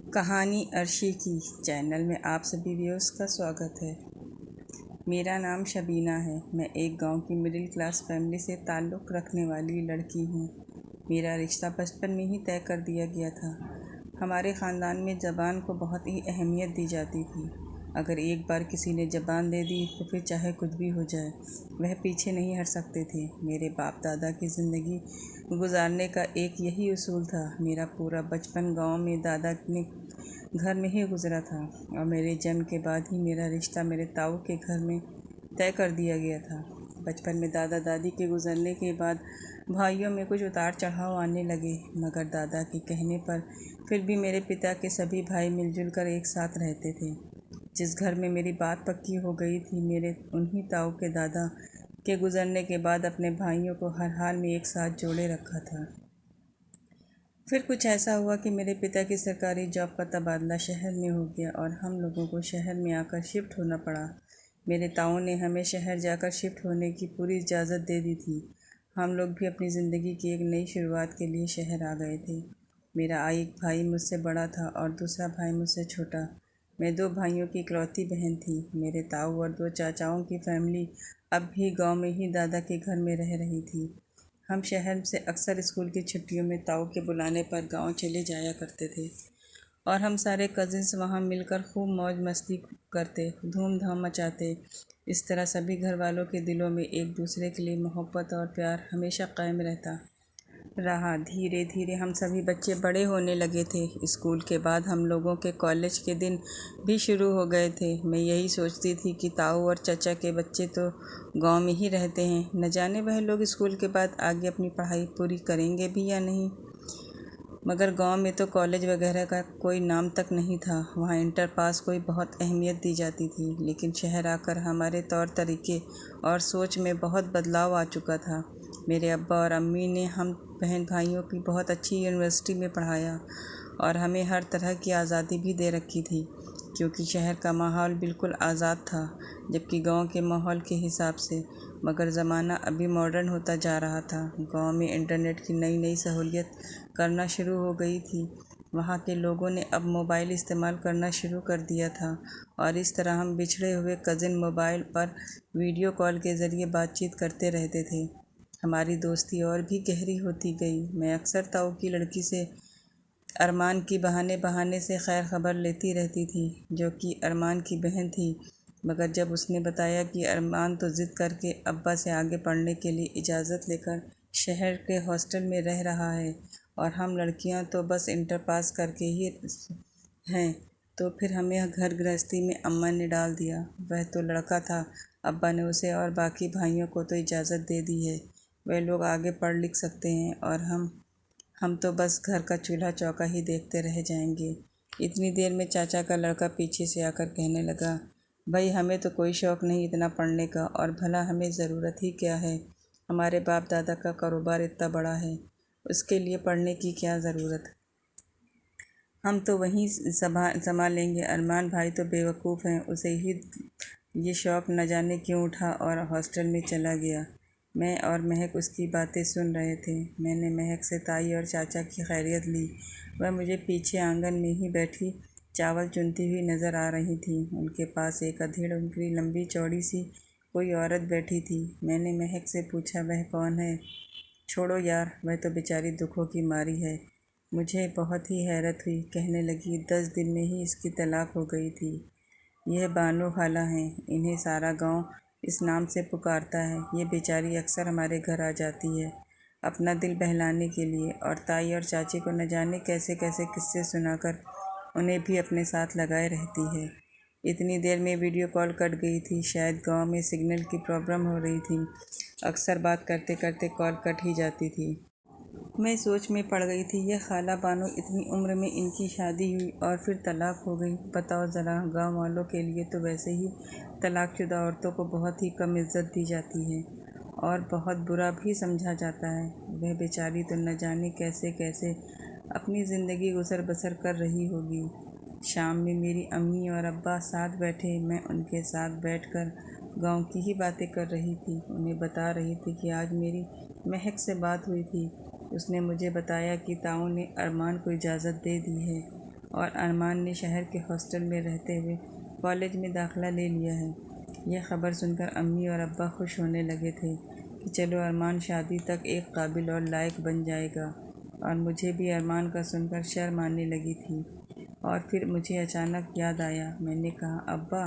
कहानी अर्शी की चैनल में आप सभी व्यूअर्स का स्वागत है। मेरा नाम शबीना है। मैं एक गांव की मिडिल क्लास फैमिली से ताल्लुक़ रखने वाली लड़की हूं। मेरा रिश्ता बचपन में ही तय कर दिया गया था। हमारे ख़ानदान में ज़बान को बहुत ही अहमियत दी जाती थी। अगर एक बार किसी ने ज़बान दे दी तो फिर चाहे कुछ भी हो जाए वह पीछे नहीं हट सकते थे। मेरे बाप दादा की ज़िंदगी गुजारने का एक यही उसूल था। मेरा पूरा बचपन गांव में दादा ने घर में ही गुजरा था और मेरे जन्म के बाद ही मेरा रिश्ता मेरे ताऊ के घर में तय कर दिया गया था। बचपन में दादा दादी के गुजरने के बाद भाइयों में कुछ उतार चढ़ाव आने लगे, मगर दादा के कहने पर फिर भी मेरे पिता के सभी भाई मिलजुल कर एक साथ रहते थे। जिस घर में मेरी बात पक्की हो गई थी, मेरे उन्हीं ताऊ के दादा के गुजरने के बाद अपने भाइयों को हर हाल में एक साथ जोड़े रखा था। फिर कुछ ऐसा हुआ कि मेरे पिता की सरकारी जॉब का तबादला शहर में हो गया और हम लोगों को शहर में आकर शिफ्ट होना पड़ा। मेरे ताऊ ने हमें शहर जाकर शिफ्ट होने की पूरी इजाज़त दे दी थी। हम लोग भी अपनी ज़िंदगी की एक नई शुरुआत के लिए शहर आ गए थे। मेरा एक भाई मुझसे बड़ा था और दूसरा भाई मुझसे छोटा। मैं दो भाइयों की इकलौती बहन थी। मेरे ताऊ और दो चाचाओं की फैमिली अब भी गांव में ही दादा के घर में रह रही थी। हम शहर से अक्सर स्कूल की छुट्टियों में ताऊ के बुलाने पर गांव चले जाया करते थे और हम सारे कज़िन्स वहां मिलकर खूब मौज मस्ती करते, धूमधाम मचाते। इस तरह सभी घर वालों के दिलों में एक दूसरे के लिए मोहब्बत और प्यार हमेशा कायम रहता रहा। धीरे धीरे हम सभी बच्चे बड़े होने लगे थे। स्कूल के बाद हम लोगों के कॉलेज के दिन भी शुरू हो गए थे। मैं यही सोचती थी कि ताऊ और चाचा के बच्चे तो गांव में ही रहते हैं, न जाने वह लोग स्कूल के बाद आगे अपनी पढ़ाई पूरी करेंगे भी या नहीं। मगर गांव में तो कॉलेज वगैरह का कोई नाम तक नहीं था। वहाँ इंटर पास को बहुत अहमियत दी जाती थी। लेकिन शहर आकर हमारे तौर तरीके और सोच में बहुत बदलाव आ चुका था। मेरे अब्बा और अम्मी ने हम बहन भाइयों की बहुत अच्छी यूनिवर्सिटी में पढ़ाया और हमें हर तरह की आज़ादी भी दे रखी थी, क्योंकि शहर का माहौल बिल्कुल आज़ाद था, जबकि गांव के माहौल के हिसाब से। मगर ज़माना अभी मॉडर्न होता जा रहा था। गांव में इंटरनेट की नई नई सहूलियत करना शुरू हो गई थी। वहाँ के लोगों ने अब मोबाइल इस्तेमाल करना शुरू कर दिया था और इस तरह हम बिछड़े हुए कज़िन मोबाइल पर वीडियो कॉल के ज़रिए बातचीत करते रहते थे। हमारी दोस्ती और भी गहरी होती गई। मैं अक्सर ताऊ की लड़की से अरमान की बहाने बहाने से खैर ख़बर लेती रहती थी, जो कि अरमान की बहन थी। मगर जब उसने बताया कि अरमान तो ज़िद करके अब्बा से आगे पढ़ने के लिए इजाज़त लेकर शहर के हॉस्टल में रह रहा है और हम लड़कियां तो बस इंटर पास करके ही हैं, तो फिर हमें घर गृहस्थी में अम्मा ने डाल दिया। वह तो लड़का था, अब्बा ने उसे और बाकी भाइयों को तो इजाज़त दे दी है, वे लोग आगे पढ़ लिख सकते हैं और हम तो बस घर का चूल्हा चौका ही देखते रह जाएंगे। इतनी देर में चाचा का लड़का पीछे से आकर कहने लगा, भाई हमें तो कोई शौक़ नहीं इतना पढ़ने का, और भला हमें ज़रूरत ही क्या है। हमारे बाप दादा का कारोबार इतना बड़ा है, उसके लिए पढ़ने की क्या ज़रूरत। हम तो वहीं संभाल लेंगे। अरमान भाई तो बेवकूफ़ हैं, उसे ही ये शौक़ न जाने क्यों उठा और हॉस्टल में चला गया। मैं और महक उसकी बातें सुन रहे थे। मैंने महक से ताई और चाचा की खैरियत ली। वह मुझे पीछे आंगन में ही बैठी चावल चुनती हुई नज़र आ रही थी। उनके पास एक अधेड़ उनकी लंबी चौड़ी सी कोई औरत बैठी थी। मैंने महक से पूछा, वह कौन है? छोड़ो यार, वह तो बेचारी दुखों की मारी है। मुझे बहुत ही हैरत हुई। कहने लगी, 10 दिन में ही इसकी तलाक हो गई थी। यह बानो खाला हैं, इन्हें सारा गांव इस नाम से पुकारता है। ये बेचारी अक्सर हमारे घर आ जाती है अपना दिल बहलाने के लिए, और ताई और चाची को न जाने कैसे कैसे किस्से सुनाकर उन्हें भी अपने साथ लगाए रहती है। इतनी देर में वीडियो कॉल कट गई थी। शायद गांव में सिग्नल की प्रॉब्लम हो रही थी। अक्सर बात करते करते कॉल कट ही जाती थी। मैं सोच में पड़ गई थी। यह खाला बानो, इतनी उम्र में इनकी शादी हुई और फिर तलाक हो गई। बताओ ज़रा, गांव वालों के लिए तो वैसे ही तलाकशुदा औरतों को बहुत ही कम इज्जत दी जाती है और बहुत बुरा भी समझा जाता है। वह बेचारी तो न जाने कैसे कैसे अपनी ज़िंदगी गुजर बसर कर रही होगी। शाम में मेरी अम्मी और अब्बा साथ बैठे। मैं उनके साथ बैठकर गांव की ही बातें कर रही थी। उन्हें बता रही थी कि आज मेरी महक से बात हुई थी। उसने मुझे बताया कि ताऊ ने अरमान को इजाज़त दे दी है और अरमान ने शहर के हॉस्टल में रहते हुए कॉलेज में दाखिला ले लिया है। यह खबर सुनकर अम्मी और अब्बा खुश होने लगे थे कि चलो अरमान शादी तक एक काबिल और लायक बन जाएगा, और मुझे भी अरमान का सुनकर शर्म आने लगी थी। और फिर मुझे अचानक याद आया। मैंने कहा, अब्बा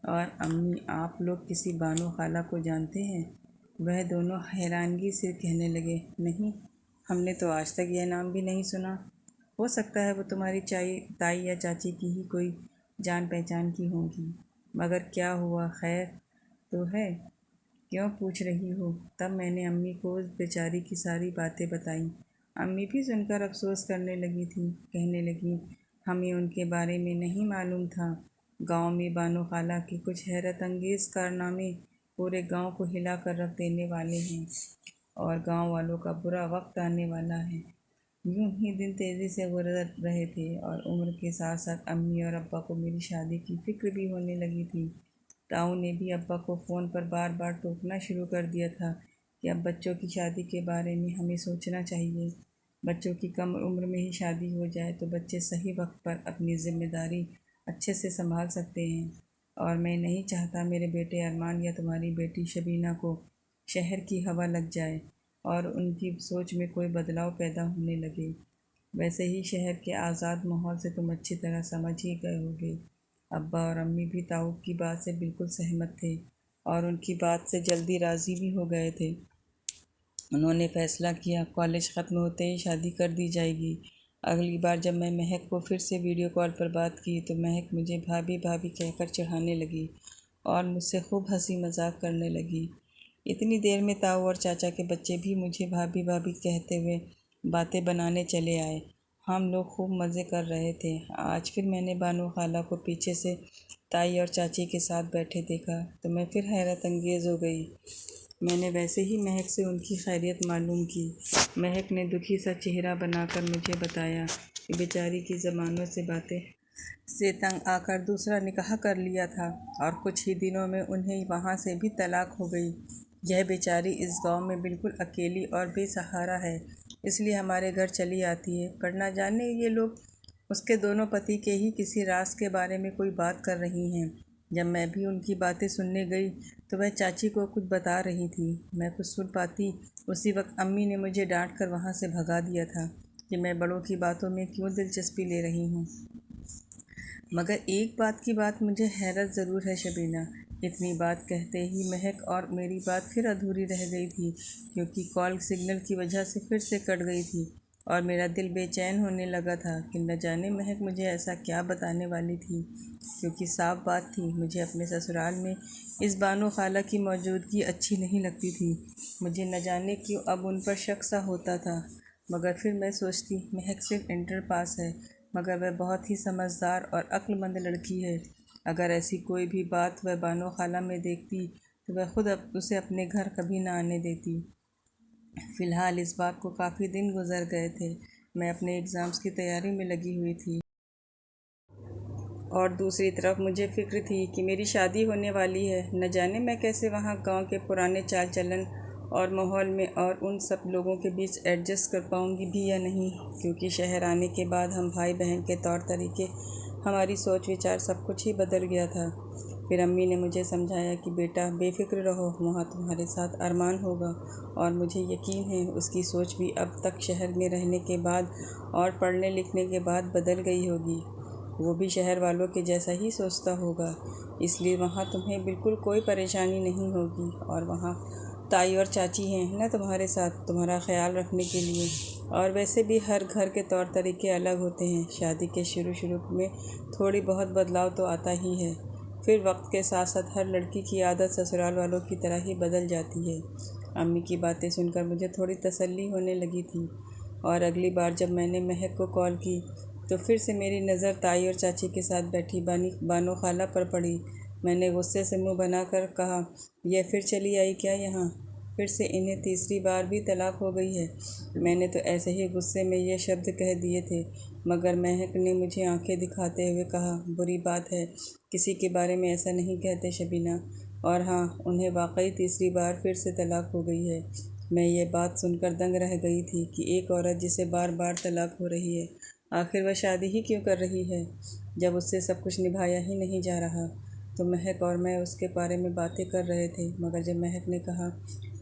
और अम्मी, आप लोग किसी बानो खाला को जानते हैं? वह दोनों हैरानगी से कहने लगे, नहीं, हमने तो आज तक यह नाम भी नहीं सुना। हो सकता है वो तुम्हारी ताई या चाची की ही कोई जान पहचान की होंगी। मगर क्या हुआ, खैर तो है? क्यों पूछ रही हो? तब मैंने अम्मी को उस बेचारी की सारी बातें बताईं। अम्मी भी सुनकर अफसोस करने लगी थी। कहने लगी, हमें उनके बारे में नहीं मालूम था। गांव में बानो खाला के कुछ हैरत अंगेज़ कारनामे पूरे गांव को हिला कर रख देने वाले हैं, और गांव वालों का बुरा वक्त आने वाला है। यूं ही दिन तेज़ी से गुजर रहे थे और उम्र के साथ साथ अम्मी और अब्बा को मेरी शादी की फ़िक्र भी होने लगी थी। ताऊ ने भी अब्बा को फ़ोन पर बार बार टोकना शुरू कर दिया था कि अब बच्चों की शादी के बारे में हमें सोचना चाहिए। बच्चों की कम उम्र में ही शादी हो जाए तो बच्चे सही वक्त पर अपनी जिम्मेदारी अच्छे से संभाल सकते हैं, और मैं नहीं चाहता मेरे बेटे अरमान या तुम्हारी बेटी शबीना को शहर की हवा लग जाए और उनकी सोच में कोई बदलाव पैदा होने लगे। वैसे ही शहर के आज़ाद माहौल से तुम अच्छी तरह समझ ही गए होगे। अब्बा और अम्मी भी ताऊ की बात से बिल्कुल सहमत थे और उनकी बात से जल्दी राज़ी भी हो गए थे। उन्होंने फैसला किया, कॉलेज ख़त्म होते ही शादी कर दी जाएगी। अगली बार जब मैं महक को फिर से वीडियो कॉल पर बात की तो महक मुझे भाभी भाभी कहकर चिढ़ाने लगी और मुझसे खूब हंसी मजाक करने लगी। इतनी देर में ताऊ और चाचा के बच्चे भी मुझे भाभी भाभी कहते हुए बातें बनाने चले आए। हम लोग खूब मज़े कर रहे थे। आज फिर मैंने बानो खाला को पीछे से ताई और चाची के साथ बैठे देखा तो मैं फिर हैरत अंगेज़ हो गई। मैंने वैसे ही महक से उनकी खैरियत मालूम की। महक ने दुखी सा चेहरा बनाकर मुझे बताया कि बेचारी की ज़मानों से बातें से तंग आकर दूसरा निकाह कर लिया था और कुछ ही दिनों में उन्हें वहाँ से भी तलाक हो गई। यह बेचारी इस गांव में बिल्कुल अकेली और बेसहारा है, इसलिए हमारे घर चली आती है। पर ना जाने ये लोग उसके दोनों पति के ही किसी राज के बारे में कोई बात कर रही हैं। जब मैं भी उनकी बातें सुनने गई तो वह चाची को कुछ बता रही थी। मैं कुछ सुन पाती उसी वक्त अम्मी ने मुझे डांट कर वहाँ से भगा दिया था कि मैं बड़ों की बातों में क्यों दिलचस्पी ले रही हूँ। मगर एक बात की बात मुझे हैरत ज़रूर है शबीना। इतनी बात कहते ही महक और मेरी बात फिर अधूरी रह गई थी, क्योंकि कॉल सिग्नल की वजह से फिर से कट गई थी और मेरा दिल बेचैन होने लगा था कि न जाने महक मुझे ऐसा क्या बताने वाली थी। क्योंकि साफ बात थी, मुझे अपने ससुराल में इस बानो खाला की मौजूदगी अच्छी नहीं लगती थी। मुझे न जाने क्यों अब उन पर शक सा होता था। मगर फिर मैं सोचती, महक सिर्फ इंटर पास है, मगर वह बहुत ही समझदार और अक्लमंद लड़की है। अगर ऐसी कोई भी बात वह बानो खाला में देखती तो वह खुद उसे अपने घर कभी ना आने देती। फ़िलहाल इस बात को काफ़ी दिन गुजर गए थे। मैं अपने एग्ज़ाम्स की तैयारी में लगी हुई थी और दूसरी तरफ मुझे फ़िक्र थी कि मेरी शादी होने वाली है। न जाने मैं कैसे वहाँ गांव के पुराने चाल चलन और माहौल में और उन सब लोगों के बीच एडजस्ट कर पाऊँगी भी या नहीं, क्योंकि शहर आने के बाद हम भाई बहन के तौर तरीके, हमारी सोच विचार सब कुछ ही बदल गया था। फिर अम्मी ने मुझे समझाया कि बेटा बेफ़िक्र रहो, वहाँ तुम्हारे साथ अरमान होगा, और मुझे यकीन है उसकी सोच भी अब तक शहर में रहने के बाद और पढ़ने लिखने के बाद बदल गई होगी। वो भी शहर वालों के जैसा ही सोचता होगा, इसलिए वहाँ तुम्हें बिल्कुल कोई परेशानी नहीं होगी। और वहाँ ताई और चाची हैं ना तुम्हारे साथ, तुम्हारा ख्याल रखने के लिए। और वैसे भी हर घर के तौर तरीके अलग होते हैं। शादी के शुरू में थोड़ी बहुत बदलाव तो आता ही है, फिर वक्त के साथ साथ हर लड़की की आदत ससुराल वालों की तरह ही बदल जाती है। अम्मी की बातें सुनकर मुझे थोड़ी तसल्ली होने लगी थी। और अगली बार जब मैंने महक को कॉल की तो फिर से मेरी नज़र ताई और चाची के साथ बैठी बानो खाला पर पड़ी। मैंने गुस्से से मुंह बनाकर कहा, यह फिर चली आई क्या यहाँ? फिर से इन्हें तीसरी बार भी तलाक हो गई है। मैंने तो ऐसे ही गुस्से में ये शब्द कह दिए थे, मगर महक ने मुझे आंखें दिखाते हुए कहा, बुरी बात है, किसी के बारे में ऐसा नहीं कहते शबीना। और हाँ, उन्हें वाकई तीसरी बार फिर से तलाक हो गई है। मैं ये बात सुनकर दंग रह गई थी कि एक औरत जिसे बार बार तलाक हो रही है आखिर वह शादी ही क्यों कर रही है जब उससे सब कुछ निभाया ही नहीं जा रहा। तो महक और मैं उसके बारे में बातें कर रहे थे, मगर जब महक ने कहा,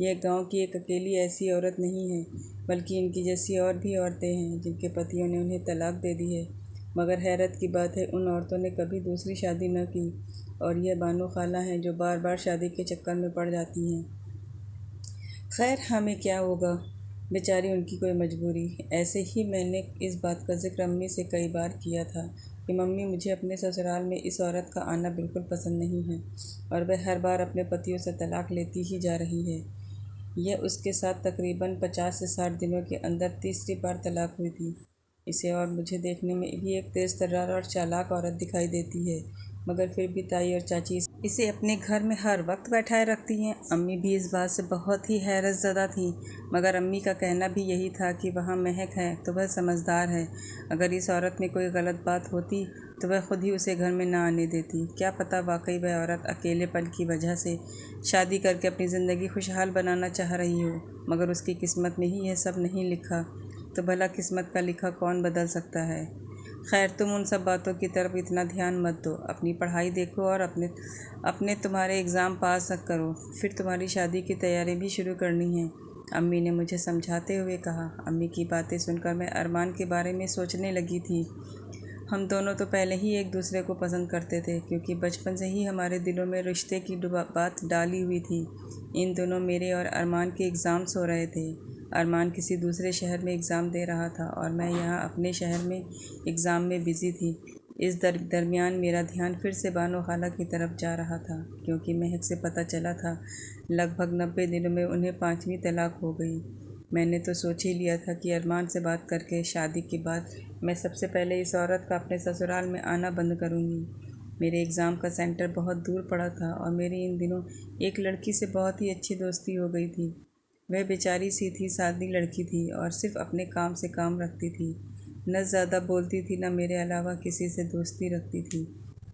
यह गांव की एक अकेली ऐसी औरत नहीं है, बल्कि इनकी जैसी और भी औरतें हैं जिनके पतियों ने उन्हें तलाक दे दी है। मगर हैरत की बात है, उन औरतों ने कभी दूसरी शादी न की, और यह बानो खाला हैं जो बार बार शादी के चक्कर में पड़ जाती हैं। खैर, हमें क्या होगा, बेचारी उनकी कोई मजबूरी। ऐसे ही मैंने इस बात का जिक्र अम्मी से कई बार किया था कि मम्मी, मुझे अपने ससुराल में इस औरत का आना बिल्कुल पसंद नहीं है, और वह हर बार अपने पतियों से तलाक लेती ही जा रही है। यह उसके साथ तकरीबन 50 से 60 दिनों के अंदर तीसरी बार तलाक हुई थी। इसे और मुझे देखने में भी एक तेज़ तर्रार और चालाक औरत दिखाई देती है, मगर फिर भी ताई और चाची इसे अपने घर में हर वक्त बैठाए रखती हैं। अम्मी भी इस बात से बहुत ही हैरत ज़दा थी, मगर अम्मी का कहना भी यही था कि वहाँ महक है तो वह समझदार है। अगर इस औरत में कोई गलत बात होती तो वह खुद ही उसे घर में ना आने देती। क्या पता वाकई वह औरत अकेलेपन की वजह से शादी करके अपनी ज़िंदगी खुशहाल बनाना चाह रही हो, मगर उसकी किस्मत में ही यह सब नहीं लिखा, तो भला किस्मत का लिखा कौन बदल सकता है। खैर, तुम उन सब बातों की तरफ इतना ध्यान मत दो, अपनी पढ़ाई देखो और अपने तुम्हारे एग्ज़ाम पास करो, फिर तुम्हारी शादी की तैयारी भी शुरू करनी है, अम्मी ने मुझे समझाते हुए कहा। अम्मी की बातें सुनकर मैं अरमान के बारे में सोचने लगी थी। हम दोनों तो पहले ही एक दूसरे को पसंद करते थे, क्योंकि बचपन से ही हमारे दिलों में रिश्ते की बात डाली हुई थी। इन दोनों मेरे और अरमान के एग्ज़ाम्स हो रहे थे। अरमान किसी दूसरे शहर में एग्ज़ाम दे रहा था और मैं यहाँ अपने शहर में एग्ज़ाम में बिज़ी थी। इस दरमियान मेरा ध्यान फिर से बानो खाला की तरफ जा रहा था, क्योंकि महक से पता चला था लगभग 90 दिनों में उन्हें 5वीं तलाक हो गई। मैंने तो सोच ही लिया था कि अरमान से बात करके शादी के बाद मैं सबसे पहले इस औरत का अपने ससुराल में आना बंद करूँगी। मेरे एग्ज़ाम का सेंटर बहुत दूर पड़ा था और मेरी इन दिनों एक लड़की से बहुत ही अच्छी दोस्ती हो गई थी। वह बेचारी सीधी सादी लड़की थी और सिर्फ अपने काम से काम रखती थी, न ज़्यादा बोलती थी, न मेरे अलावा किसी से दोस्ती रखती थी।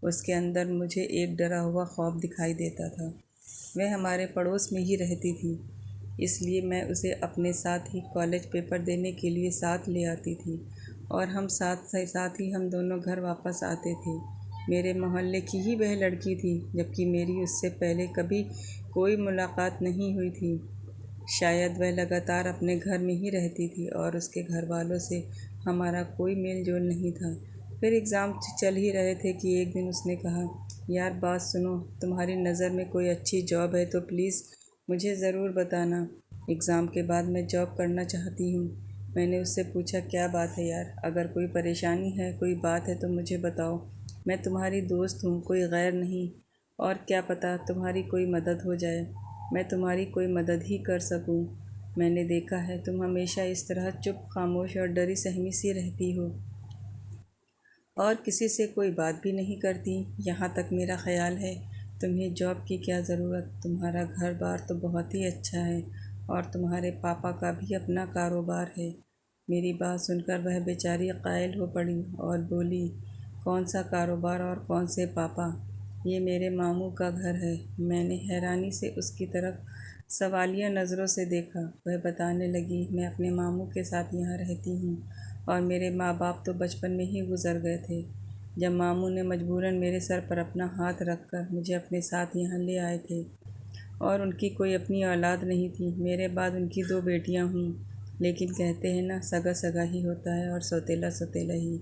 उसके अंदर मुझे एक डरा हुआ खौफ दिखाई देता था। वह हमारे पड़ोस में ही रहती थी, इसलिए मैं उसे अपने साथ ही कॉलेज पेपर देने के लिए साथ ले आती थी, और हम साथ ही हम दोनों घर वापस आते थे। मेरे मोहल्ले की ही वह लड़की थी, जबकि मेरी उससे पहले कभी कोई मुलाकात नहीं हुई थी। शायद वह लगातार अपने घर में ही रहती थी और उसके घर वालों से हमारा कोई मेल जोल नहीं था। फिर एग्ज़ाम चल ही रहे थे कि एक दिन उसने कहा, यार बात सुनो, तुम्हारी नज़र में कोई अच्छी जॉब है तो प्लीज़ मुझे ज़रूर बताना। एग्ज़ाम के बाद मैं जॉब करना चाहती हूँ। मैंने उससे पूछा, क्या बात है यार, अगर कोई परेशानी है, कोई बात है तो मुझे बताओ। मैं तुम्हारी दोस्त हूँ, कोई गैर नहीं, और क्या पता तुम्हारी कोई मदद हो जाए, मैं तुम्हारी कोई मदद ही कर सकूं। मैंने देखा है तुम हमेशा इस तरह चुप, खामोश और डरी सहमी सी रहती हो और किसी से कोई बात भी नहीं करती। यहाँ तक मेरा ख़्याल है तुम्हें जॉब की क्या ज़रूरत, तुम्हारा घर बार तो बहुत ही अच्छा है और तुम्हारे पापा का भी अपना कारोबार है। मेरी बात सुनकर वह बेचारी कायल हो पड़ी और बोली, कौन सा कारोबार और कौन से पापा, ये मेरे मामू का घर है। मैंने हैरानी से उसकी तरफ सवालिया नज़रों से देखा। वह बताने लगी, मैं अपने मामू के साथ यहाँ रहती हूँ और मेरे माँ बाप तो बचपन में ही गुज़र गए थे, जब मामू ने मजबूरन मेरे सर पर अपना हाथ रखकर मुझे अपने साथ यहाँ ले आए थे। और उनकी कोई अपनी औलाद नहीं थी। मेरे बाद उनकी 2 बेटियाँ हुईं, लेकिन कहते हैं ना, सगा सगा ही होता है और सौतेला सौतेला ही।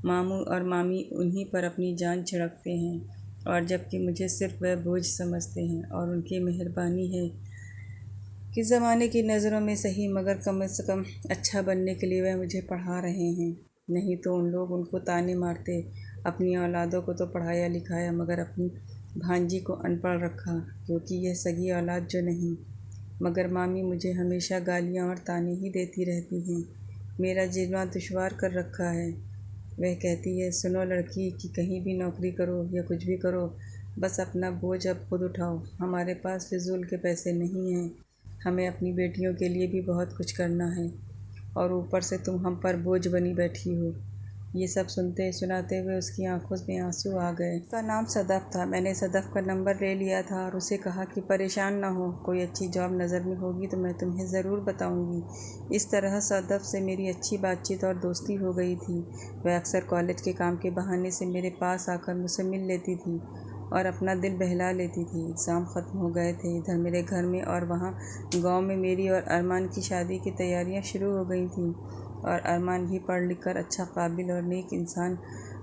मामू और मामी उन्हीं पर अपनी जान छिड़कते हैं, और जबकि मुझे सिर्फ वह बोझ समझते हैं, और उनकी मेहरबानी है कि ज़माने की नज़रों में सही, मगर कम से कम अच्छा बनने के लिए वह मुझे पढ़ा रहे हैं। नहीं तो उन लोग उनको ताने मारते, अपनी औलादों को तो पढ़ाया लिखाया, मगर अपनी भांजी को अनपढ़ रखा, क्योंकि यह सगी औलाद जो नहीं। मगर मामी मुझे हमेशा गालियाँ और ताने ही देती रहती हैं, मेरा जीना दुश्वार कर रखा है। वह कहती है, सुनो लड़की, कि कहीं भी नौकरी करो या कुछ भी करो, बस अपना बोझ अब खुद उठाओ। हमारे पास फिजूल के पैसे नहीं हैं, हमें अपनी बेटियों के लिए भी बहुत कुछ करना है, और ऊपर से तुम हम पर बोझ बनी बैठी हो। ये सब सुनते सुनाते हुए उसकी आंखों में आंसू आ गए। उसका नाम सदफ था। मैंने सदफ का नंबर ले लिया था और उसे कहा कि परेशान ना हो, कोई अच्छी जॉब नज़र में होगी तो मैं तुम्हें ज़रूर बताऊंगी। इस तरह सदफ से मेरी अच्छी बातचीत और दोस्ती हो गई थी। वह अक्सर कॉलेज के काम के बहाने से मेरे पास आकर मुझसे मिल लेती थी और अपना दिल बहला लेती थी। एग्ज़ाम ख़त्म हो गए थे। इधर मेरे घर में और वहाँ गांव में मेरी और अरमान की शादी की तैयारियां शुरू हो गई थीं और अरमान भी पढ़ लिख कर अच्छा काबिल और नेक इंसान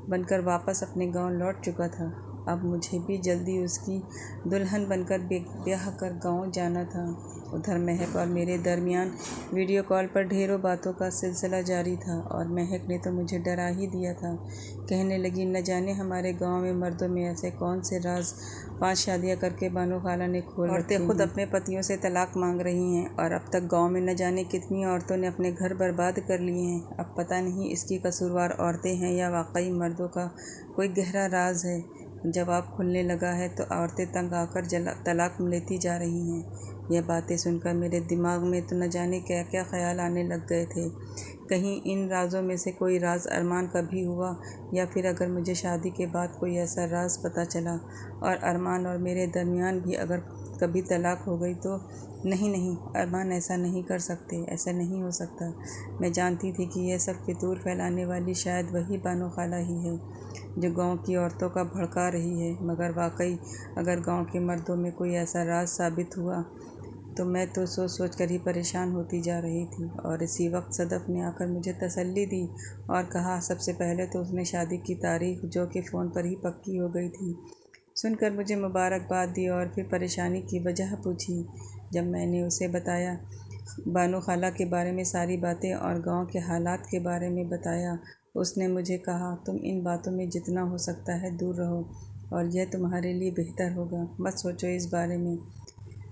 बनकर वापस अपने गांव लौट चुका था। अब मुझे भी जल्दी उसकी दुल्हन बनकर ब्याह कर गांव जाना था। उधर महक और मेरे दरमियान वीडियो कॉल पर ढेरों बातों का सिलसिला जारी था और महक ने तो मुझे डरा ही दिया था। कहने लगी, न जाने हमारे गांव में मर्दों में ऐसे कौन से राज 5 शादियां करके बानो खाला ने खोल रखे हैं। खुद अपने पतियों से तलाक मांग रही हैं और अब तक गांव में न जाने कितनी औरतों ने अपने घर बर्बाद कर लिए हैं। अब पता नहीं इसकी कसूरवार औरतें हैं या वाकई मर्दों का कोई गहरा राज है। जवाब खुलने लगा है तो औरतें तंग आकर तलाक लेती जा रही हैं। यह बातें सुनकर मेरे दिमाग में तो न जाने क्या क्या ख्याल आने लग गए थे। कहीं इन राज़ों में से कोई राज अरमान का भी हुआ, या फिर अगर मुझे शादी के बाद कोई ऐसा राज पता चला और अरमान और मेरे दरमियान भी अगर कभी तलाक हो गई तो। नहीं, अरमान ऐसा नहीं कर सकते, ऐसा नहीं हो सकता। मैं जानती थी कि यह सब फितूर फैलाने वाली शायद वही बानो खाला ही है जो गांव की औरतों का भड़का रही है। मगर वाकई अगर गांव के मर्दों में कोई ऐसा राज साबित हुआ तो मैं तो सोच कर ही परेशान होती जा रही थी। और इसी वक्त सदफ ने आकर मुझे तसल्ली दी और कहा, सबसे पहले तो उसने शादी की तारीख जो कि फ़ोन पर ही पक्की हो गई थी सुनकर मुझे मुबारकबाद दी और फिर परेशानी की वजह पूछी। जब मैंने उसे बताया, बानो खाला के बारे में सारी बातें और गांव के हालात के बारे में बताया, उसने मुझे कहा, तुम इन बातों में जितना हो सकता है दूर रहो और यह तुम्हारे लिए बेहतर होगा। मत सोचो इस बारे में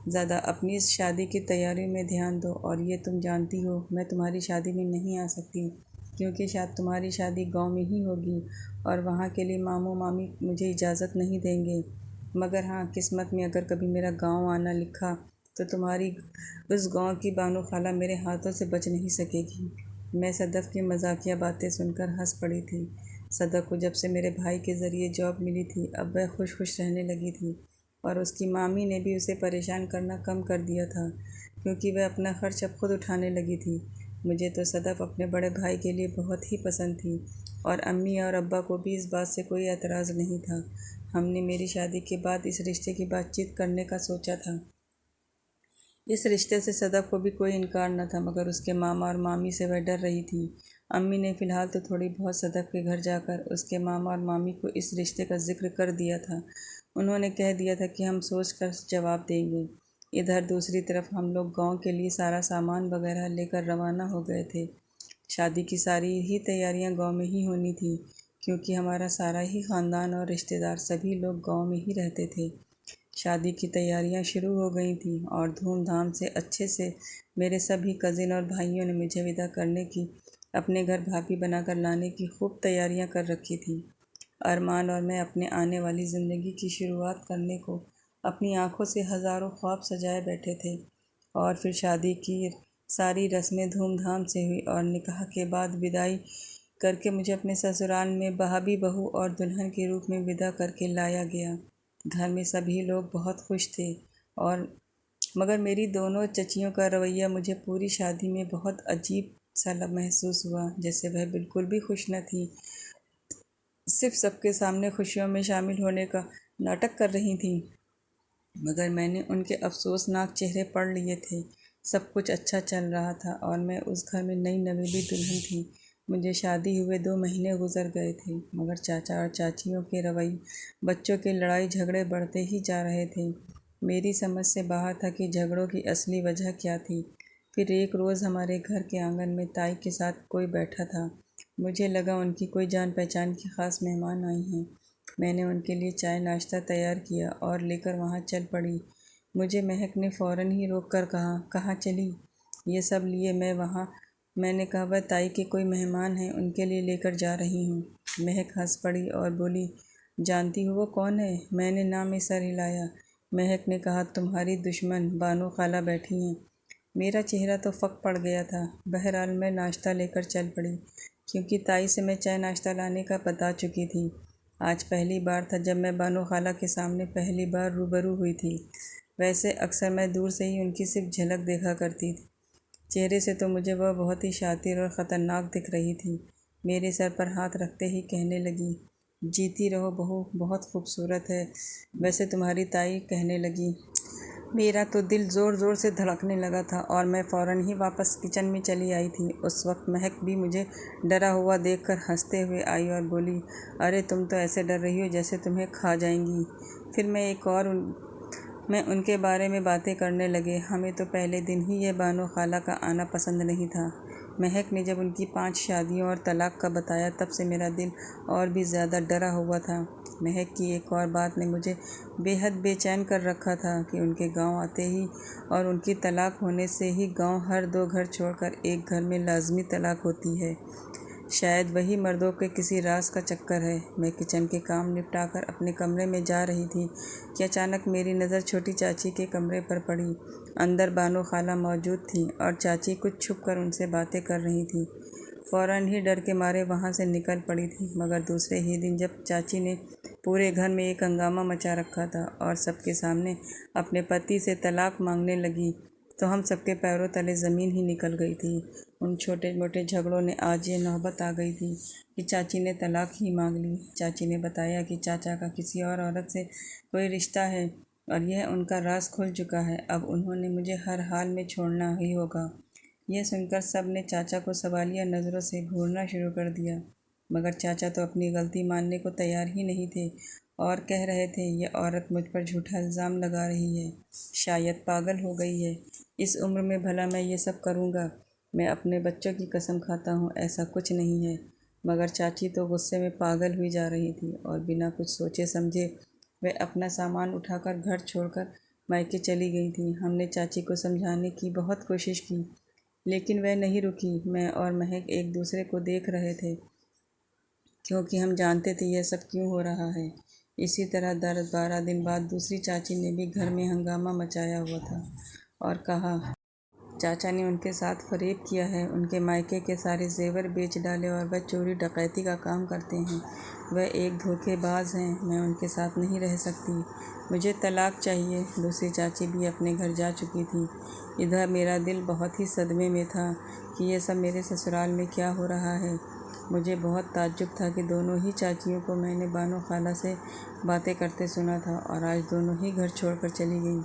ज़्यादा, अपनी इस शादी की तैयारी में ध्यान दो। और ये तुम जानती हो मैं तुम्हारी शादी में नहीं आ सकती क्योंकि शायद तुम्हारी शादी गांव में ही होगी और वहाँ के लिए मामू मामी मुझे इजाज़त नहीं देंगे। मगर हाँ, किस्मत में अगर कभी मेरा गांव आना लिखा तो तुम्हारी उस गांव की बानो खाला मेरे हाथों से बच नहीं सकेगी। मैं सदफ की मजाकिया बातें सुनकर हंस पड़ी थी। सदफ को जब से मेरे भाई के ज़रिए जॉब मिली थी अब वह खुश खुश रहने लगी थी और उसकी मामी ने भी उसे परेशान करना कम कर दिया था क्योंकि वह अपना खर्च अब खुद उठाने लगी थी। मुझे तो सदफ अपने बड़े भाई के लिए बहुत ही पसंद थी और अम्मी और अब्बा को भी इस बात से कोई एतराज़ नहीं था। हमने मेरी शादी के बाद इस रिश्ते की बातचीत करने का सोचा था। इस रिश्ते से सदफ को भी कोई इनकार न था, मगर उसके मामा और मामी से वह डर रही थी। अम्मी ने फ़िलहाल तो थोड़ी बहुत सदफ के घर जाकर उसके मामा और मामी को इस रिश्ते का जिक्र कर दिया था। उन्होंने कह दिया था कि हम सोच कर जवाब देंगे। इधर दूसरी तरफ हम लोग गांव के लिए सारा सामान वगैरह लेकर रवाना हो गए थे। शादी की सारी ही तैयारियां गांव में ही होनी थी क्योंकि हमारा सारा ही ख़ानदान और रिश्तेदार सभी लोग गांव में ही रहते थे। शादी की तैयारियां शुरू हो गई थीं और धूमधाम से अच्छे से मेरे सभी कज़िन और भाइयों ने मुझे विदा करने की, अपने घर भाभी बनाकर लाने की खूब तैयारियां कर रखी थी। अरमान और मैं अपने आने वाली ज़िंदगी की शुरुआत करने को अपनी आंखों से हज़ारों ख्वाब सजाए बैठे थे। और फिर शादी की सारी रस्में धूमधाम से हुई और निकाह के बाद विदाई करके मुझे अपने ससुराल में भाभी बहू और दुल्हन के रूप में विदा करके लाया गया। घर में सभी लोग बहुत खुश थे और मगर मेरी दोनों चचियों का रवैया मुझे पूरी शादी में बहुत अजीब सा महसूस हुआ, जैसे वह बिल्कुल भी खुश न थी, सिर्फ सबके सामने खुशियों में शामिल होने का नाटक कर रही थी। मगर मैंने उनके अफसोसनाक चेहरे पढ़ लिए थे। सब कुछ अच्छा चल रहा था और मैं उस घर में नई नवेली दुल्हन थी। मुझे शादी हुए 2 महीने गुजर गए थे मगर चाचा और चाचियों के रवैये, बच्चों के लड़ाई झगड़े बढ़ते ही जा रहे थे। मेरी समझ से बाहर था कि झगड़ों की असली वजह क्या थी। फिर एक रोज़ हमारे घर के आंगन में ताई के साथ कोई बैठा था। मुझे लगा उनकी कोई जान पहचान की ख़ास मेहमान आई हैं। मैंने उनके लिए चाय नाश्ता तैयार किया और लेकर वहाँ चल पड़ी। मुझे महक ने फ़ौरन ही रोक कर कहा, कहाँ चली? ये सब लिए मैंने कहा, वह ताई के कोई मेहमान हैं, उनके लिए लेकर जा रही हूँ। महक हंस पड़ी और बोली, जानती हो वो कौन है? मैंने ना में सर हिलाया। महक ने कहा, तुम्हारी दुश्मन बानो खाला बैठी हैं। मेरा चेहरा तो फक पड़ गया था। बहरहाल मैं नाश्ता लेकर चल पड़ी। क्योंकि ताई से मैं चाय नाश्ता लाने का बता चुकी थी। आज पहली बार था जब मैं बानो खाला के सामने पहली बार रूबरू हुई थी। वैसे अक्सर मैं दूर से ही उनकी सिर्फ झलक देखा करती थी। चेहरे से तो मुझे वह बहुत ही शातिर और ख़तरनाक दिख रही थी। मेरे सर पर हाथ रखते ही कहने लगी, जीती रहो बहू, बहुत खूबसूरत है। वैसे तुम्हारी ताई कहने लगी। मेरा तो दिल ज़ोर ज़ोर से धड़कने लगा था और मैं फ़ौरन ही वापस किचन में चली आई थी। उस वक्त महक भी मुझे डरा हुआ देखकर हंसते हुए आई और बोली, अरे तुम तो ऐसे डर रही हो जैसे तुम्हें खा जाएंगी। फिर मैं उनके बारे में बातें करने लगे। हमें तो पहले दिन ही यह बानो खाला का आना पसंद नहीं था। महक ने जब उनकी 5 शादियों और तलाक का बताया तब से मेरा दिल और भी ज़्यादा डरा हुआ था। महक की एक और बात ने मुझे बेहद बेचैन कर रखा था कि उनके गांव आते ही और उनकी तलाक होने से ही गांव हर 2 घर छोड़कर एक घर में लाजमी तलाक होती है। शायद वही मर्दों के किसी राज का चक्कर है। मैं किचन के काम निपटाकर अपने कमरे में जा रही थी कि अचानक मेरी नज़र छोटी चाची के कमरे पर पड़ी। अंदर बानो खाला मौजूद थी और चाची कुछ छुप कर उनसे बातें कर रही थी। फ़ौरन ही डर के मारे वहाँ से निकल पड़ी थी। मगर दूसरे ही दिन जब चाची ने पूरे घर में एक हंगामा मचा रखा था और सबके सामने अपने पति से तलाक मांगने लगी तो हम सबके पैरों तले ज़मीन ही निकल गई थी। उन छोटे मोटे झगड़ों ने आज ये नौबत आ गई थी कि चाची ने तलाक ही मांग ली। चाची ने बताया कि चाचा का किसी और औरत से कोई रिश्ता है और यह उनका राज खुल चुका है। अब उन्होंने मुझे हर हाल में छोड़ना ही होगा। यह सुनकर सब ने चाचा को सवालिया नज़रों से घूरना शुरू कर दिया, मगर चाचा तो अपनी गलती मानने को तैयार ही नहीं थे और कह रहे थे, यह औरत मुझ पर झूठा इल्ज़ाम लगा रही है, शायद पागल हो गई है। इस उम्र में भला मैं ये सब करूँगा? मैं अपने बच्चों की कसम खाता हूँ ऐसा कुछ नहीं है। मगर चाची तो गुस्से में पागल हुई जा रही थी और बिना कुछ सोचे समझे वह अपना सामान उठाकर घर छोड़कर मायके चली गई थी। हमने चाची को समझाने की बहुत कोशिश की, लेकिन वह नहीं रुकी। मैं और महक एक दूसरे को देख रहे थे क्योंकि हम जानते थे यह सब क्यों हो रहा है। इसी तरह 10-12 दिन बाद दूसरी चाची ने भी घर में हंगामा मचाया हुआ था और कहा, चाचा ने उनके साथ फरेब किया है, उनके मायके के सारे जेवर बेच डाले और वह चोरी डकैती का काम करते हैं। वह एक धोखेबाज हैं। मैं उनके साथ नहीं रह सकती, मुझे तलाक चाहिए। दूसरी चाची भी अपने घर जा चुकी थी। इधर मेरा दिल बहुत ही सदमे में था कि यह सब मेरे ससुराल में क्या हो रहा है। मुझे बहुत ताज्जुब था कि दोनों ही चाचियों को मैंने बानो खाला से बातें करते सुना था और आज दोनों ही घर छोड़कर चली गईं।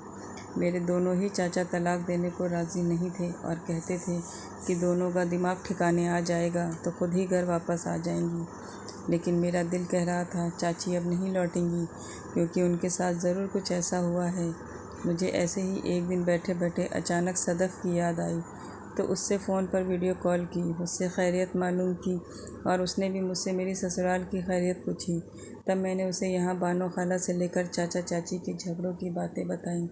मेरे दोनों ही चाचा तलाक देने को राज़ी नहीं थे और कहते थे कि दोनों का दिमाग ठिकाने आ जाएगा तो खुद ही घर वापस आ जाएंगी। लेकिन मेरा दिल कह रहा था चाची अब नहीं लौटेंगी, क्योंकि उनके साथ ज़रूर कुछ ऐसा हुआ है। मुझे ऐसे ही एक दिन बैठे बैठे अचानक सदफ़ की याद आई तो उससे फ़ोन पर वीडियो कॉल की, उससे खैरियत मालूम की और उसने भी मुझसे मेरी ससुराल की खैरियत पूछी। तब मैंने उसे यहाँ बानो खाला से लेकर चाचा चाची के झगड़ों की बातें बताईं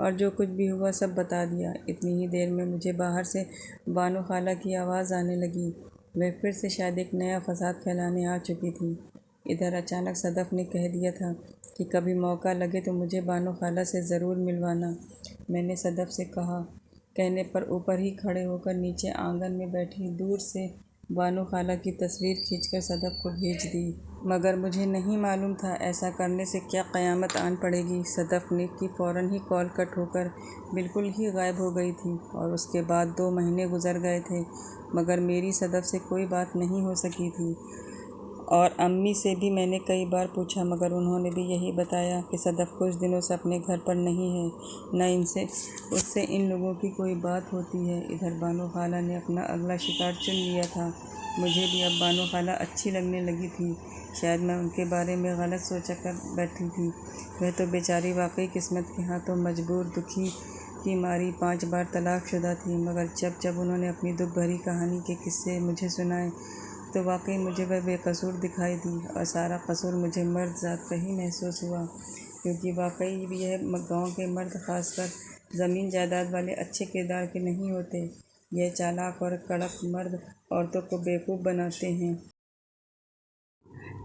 और जो कुछ भी हुआ सब बता दिया। इतनी ही देर में मुझे बाहर से बानो खाला की आवाज़ आने लगी। वह फिर से शायद एक नया फसाद फैलाने आ चुकी थी। इधर अचानक सदफ़ ने कह दिया था कि कभी मौका लगे तो मुझे बानो खाला से ज़रूर मिलवाना। मैंने सदफ़ से कहा। कहने पर ऊपर ही खड़े होकर नीचे आंगन में बैठी दूर से बानो खाला की तस्वीर खींचकर सदफ़ को भेज दी। मगर मुझे नहीं मालूम था ऐसा करने से क्या क़यामत आन पड़ेगी। सदफ़ ने कि फ़ौरन ही कॉल कट होकर बिल्कुल ही गायब हो गई थी और उसके बाद 2 महीने गुज़र गए थे, मगर मेरी सदफ़ से कोई बात नहीं हो सकी थी। और अम्मी से भी मैंने कई बार पूछा, मगर उन्होंने भी यही बताया कि सदफ़ कुछ दिनों से अपने घर पर नहीं है, न उससे इन लोगों की कोई बात होती है। इधर बानो खाला ने अपना अगला शिकार चुन लिया था। मुझे भी अब बानो खाला अच्छी लगने लगी थी। शायद मैं उनके बारे में गलत सोच कर बैठी थी। वह तो बेचारी वाकई किस्मत के हाथों मजबूर, दुखी की मारी 5 बार तलाकशुदा थी। मगर जब जब उन्होंने अपनी दुख भरी कहानी के किस्से मुझे सुनाए तो वाकई मुझे वह बेकसूर दिखाई दी और सारा कसूर मुझे मर्द ज़ात का ही महसूस हुआ, क्योंकि वाकई भी यह गाँव के मर्द ख़ासकर ज़मीन जायदाद वाले अच्छे किरदार के नहीं होते। यह चालाक और कड़क मर्द औरतों को बेवकूफ़ बनाते हैं,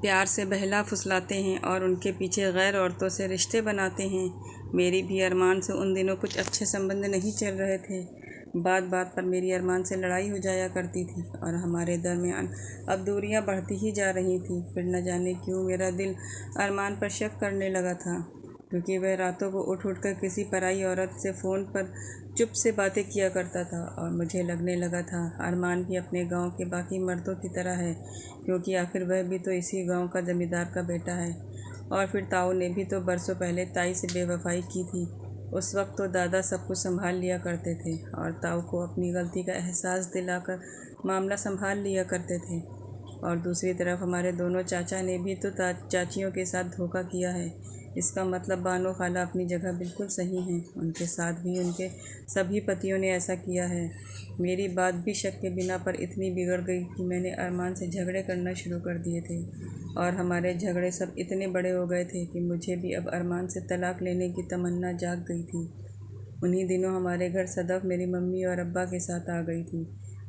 प्यार से बहला फुसलाते हैं और उनके पीछे गैर औरतों से रिश्ते बनाते हैं। मेरी भी अरमान से उन दिनों कुछ अच्छे संबंध नहीं चल रहे थे। बात बात पर मेरी अरमान से लड़ाई हो जाया करती थी और हमारे दरमियान अब दूरियां बढ़ती ही जा रही थीं। फिर न जाने क्यों मेरा दिल अरमान पर शक करने लगा था, क्योंकि वह रातों को उठ उठ कर किसी पराई औरत से फ़ोन पर चुप से बातें किया करता था। और मुझे लगने लगा था अरमान भी अपने गांव के बाकी मर्दों की तरह है, क्योंकि आखिर वह भी तो इसी गांव का जमींदार का बेटा है। और फिर ताऊ ने भी तो बरसों पहले ताई से बेवफाई की थी। उस वक्त तो दादा सब कुछ संभाल लिया करते थे और ताऊ को अपनी गलती का एहसास दिलाकर मामला संभाल लिया करते थे। और दूसरी तरफ हमारे दोनों चाचा ने भी तो चाचियों के साथ धोखा किया है। इसका मतलब बानो खाला अपनी जगह बिल्कुल सही हैं। उनके साथ भी उनके सभी पतियों ने ऐसा किया है। मेरी बात भी शक के बिना पर इतनी बिगड़ गई कि मैंने अरमान से झगड़े करना शुरू कर दिए थे। और हमारे झगड़े सब इतने बड़े हो गए थे कि मुझे भी अब अरमान से तलाक लेने की तमन्ना जाग गई थी। उन्हीं दिनों हमारे घर सदफ मेरी मम्मी और अब्बा के साथ आ गई थी।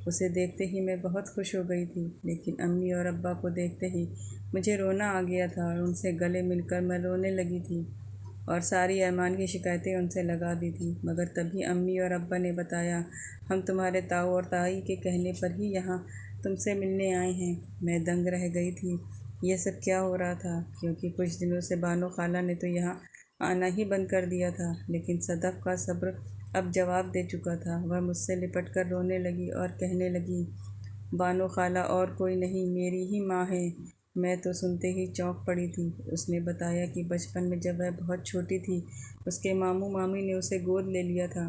उसे देखते ही मैं बहुत खुश हो गई थी, लेकिन अम्मी और अब्बा को देखते ही मुझे रोना आ गया था और उनसे गले मिलकर मैं रोने लगी थी और सारी अरमान की शिकायतें उनसे लगा दी थी। मगर तभी अम्मी और अब्बा ने बताया, हम तुम्हारे ताऊ और ताई के कहने पर ही यहाँ तुमसे मिलने आए हैं। मैं दंग रह गई थी, ये सब क्या हो रहा था, क्योंकि कुछ दिनों से बानो खाला ने तो यहाँ आना ही बंद कर दिया था। लेकिन सदफ का सब्र अब जवाब दे चुका था। वह मुझसे लिपट कर रोने लगी और कहने लगी, बानो खाला और कोई नहीं, मेरी ही माँ है। मैं तो सुनते ही चौंक पड़ी थी। उसने बताया कि बचपन में जब वह बहुत छोटी थी, उसके मामू मामी ने उसे गोद ले लिया था,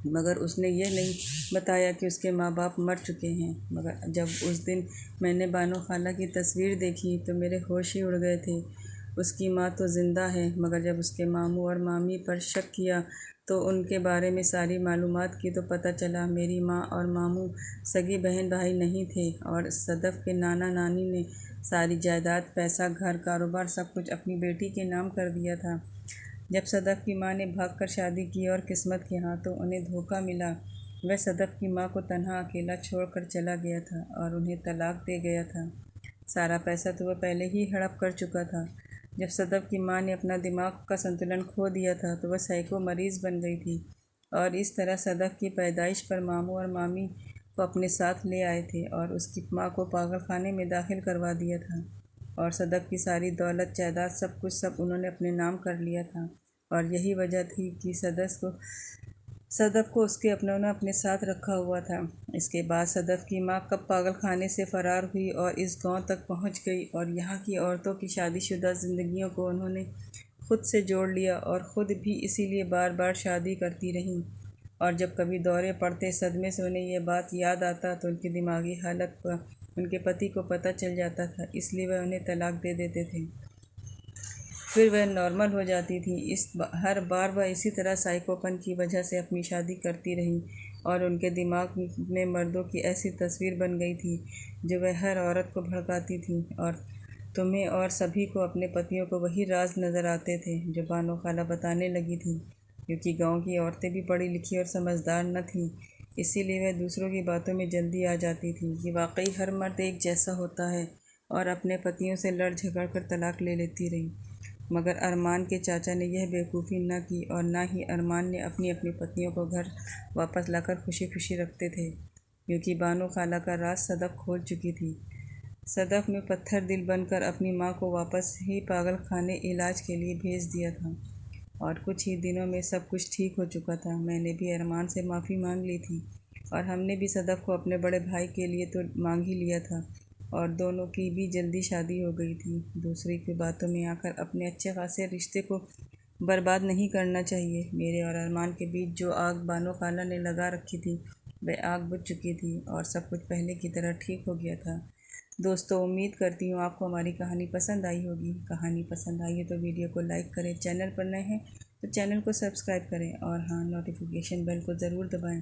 मगर उसने यह नहीं बताया कि उसके माँ बाप मर चुके हैं। मगर जब उस दिन मैंने बानो खाला की तस्वीर देखी तो मेरे होश ही उड़ गए थे। उसकी माँ तो ज़िंदा है, मगर जब उसके मामू और मामी पर शक किया तो उनके बारे में सारी मालूमात की तो पता चला मेरी माँ और मामू सगी बहन भाई नहीं थे। और सदफ़ के नाना नानी ने सारी जायदाद, पैसा, घर, कारोबार सब कुछ अपनी बेटी के नाम कर दिया था। जब सदफ़ की माँ ने भागकर शादी की और किस्मत के हाथों उन्हें धोखा मिला, वह सदफ़ की माँ को तन्हा अकेला छोड़कर चला गया था और उन्हें तलाक दे गया था। सारा पैसा तो वह पहले ही हड़प कर चुका था। जब सदफ़ की माँ ने अपना दिमाग का संतुलन खो दिया था तो वह साइको मरीज़ बन गई थी। और इस तरह सदफ़ की पैदाइश पर मामू और मामी को अपने साथ ले आए थे और उसकी माँ को पागल खाने में दाखिल करवा दिया था। और सदफ़ की सारी दौलत, जायदाद, सब कुछ सब उन्होंने अपने नाम कर लिया था। और यही वजह थी कि सदफ़ को उसके अपनों ने अपने साथ रखा हुआ था। इसके बाद सदफ़ की माँ कब पागल खाने से फ़रार हुई और इस गांव तक पहुंच गई और यहाँ की औरतों की शादीशुदा ज़िंदगियों को उन्होंने खुद से जोड़ लिया और ख़ुद भी इसीलिए बार बार शादी करती रहीं। और जब कभी दौरे पड़ते सदमे से उन्हें यह बात याद आता तो उनकी दिमागी हालत का उनके पति को पता चल जाता था, इसलिए वह उन्हें तलाक दे देते थे। फिर वह नॉर्मल हो जाती थी। हर बार वह इसी तरह साइकोपन की वजह से अपनी शादी करती रही और उनके दिमाग में मर्दों की ऐसी तस्वीर बन गई थी जो वह हर औरत को भड़काती थी। और तुम्हें और सभी को अपने पतियों को वही राज नज़र आते थे जो बानो खाला बताने लगी थी, क्योंकि गांव की औरतें भी पढ़ी लिखी और समझदार न थीं, इसीलिए वह दूसरों की बातों में जल्दी आ जाती थी कि वाकई हर मर्द एक जैसा होता है, और अपने पतियों से लड़ झगड़ कर तलाक ले लेती रही। मगर अरमान के चाचा ने यह बेवकूफ़ी न की और न ही अरमान ने अपनी अपनी पत्नियों को घर वापस लाकर खुशी खुशी रखते थे, क्योंकि बानो खाला का राज सदफ़ खोल चुकी थी। सदफ़ ने पत्थर दिल बनकर अपनी माँ को वापस ही पागल खाने इलाज के लिए भेज दिया था और कुछ ही दिनों में सब कुछ ठीक हो चुका था। मैंने भी अरमान से माफ़ी मांग ली थी और हमने भी सदफ़ को अपने बड़े भाई के लिए तो मांग ही लिया था और दोनों की भी जल्दी शादी हो गई थी। दूसरे की बातों में आकर अपने अच्छे खासे रिश्ते को बर्बाद नहीं करना चाहिए। मेरे और अरमान के बीच जो आग बानो खाला ने लगा रखी थी वह आग बुझ चुकी थी और सब कुछ पहले की तरह ठीक हो गया था। दोस्तों, उम्मीद करती हूँ आपको हमारी कहानी पसंद आई होगी। कहानी पसंद आई है तो वीडियो को लाइक करें, चैनल पर नए हैं तो चैनल को सब्सक्राइब करें और हाँ, नोटिफिकेशन बेल को ज़रूर दबाएँ।